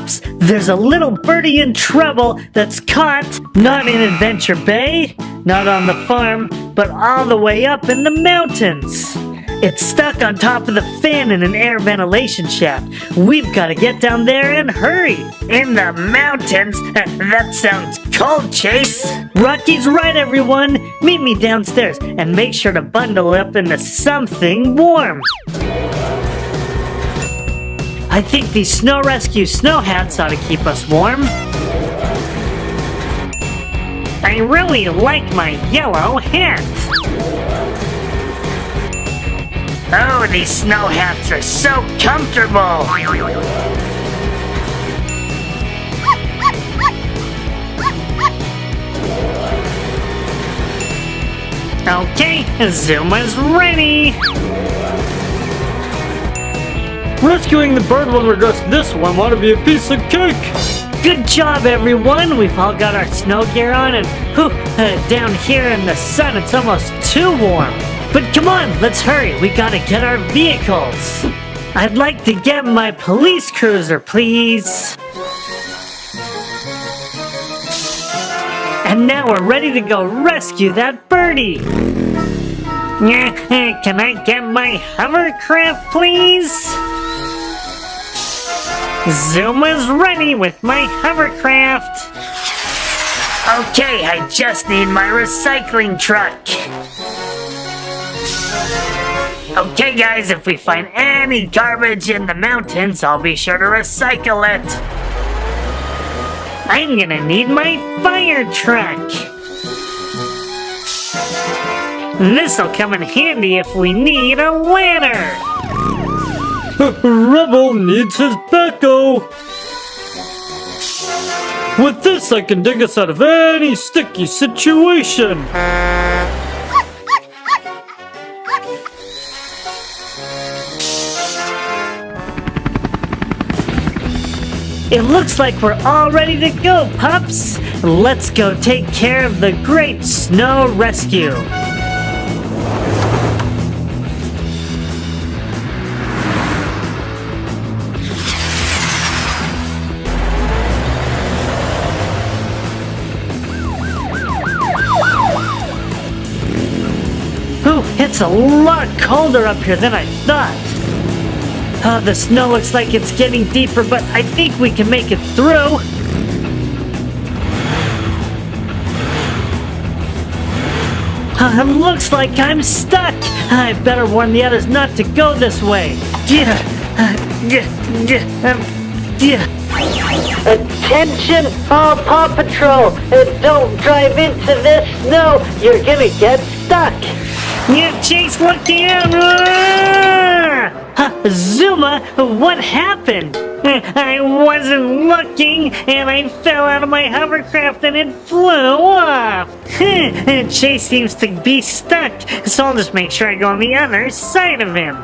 Pups, there's a little birdie in trouble that's caught not in Adventure Bay, not on the farm, but all the way up in the mountains. It's stuck on top of the fan in an air ventilation shaft. We've got to get down there and hurry. In the mountains? That sounds cold, Chase. Rocky's right, everyone. Meet me downstairs and make sure to bundle up into something warm. I think these snow rescue snow hats ought to keep us warm. I really like my yellow hat. Oh, these snow hats are so comfortable. Okay, Zuma's ready. Rescuing the bird when we're dressed this one ought to be a piece of cake. Good job, everyone. We've all got our snow gear on, and down here in the sun, it's almost too warm. But come on, let's hurry. We gotta get our vehicles. I'd like to get my police cruiser, please. And now we're ready to go rescue that birdie. Can I get my hovercraft, please? Zuma's ready with my hovercraft. Okay, I just need my recycling truck. Okay guys, if we find any garbage in the mountains, I'll be sure to recycle it. I'm gonna need my fire truck. This'll come in handy if we need a ladder. Rebel needs his backhoe. With this, I can dig us out of any sticky situation. It looks like we're all ready to go, Pups. Let's go take care of the great snow rescue. It's a lot colder up here than I thought. The snow looks like it's getting deeper, but I think we can make it through. Looks like I'm stuck. I better warn the others not to go this way. Attention, all Paw Patrol! Don't drive into this snow. You're gonna get stuck. Yeah, Chase, look out! Zuma, what happened? I wasn't looking, and I fell out of my hovercraft and it flew off. Chase seems to be stuck, so I'll just make sure I go on the other side of him.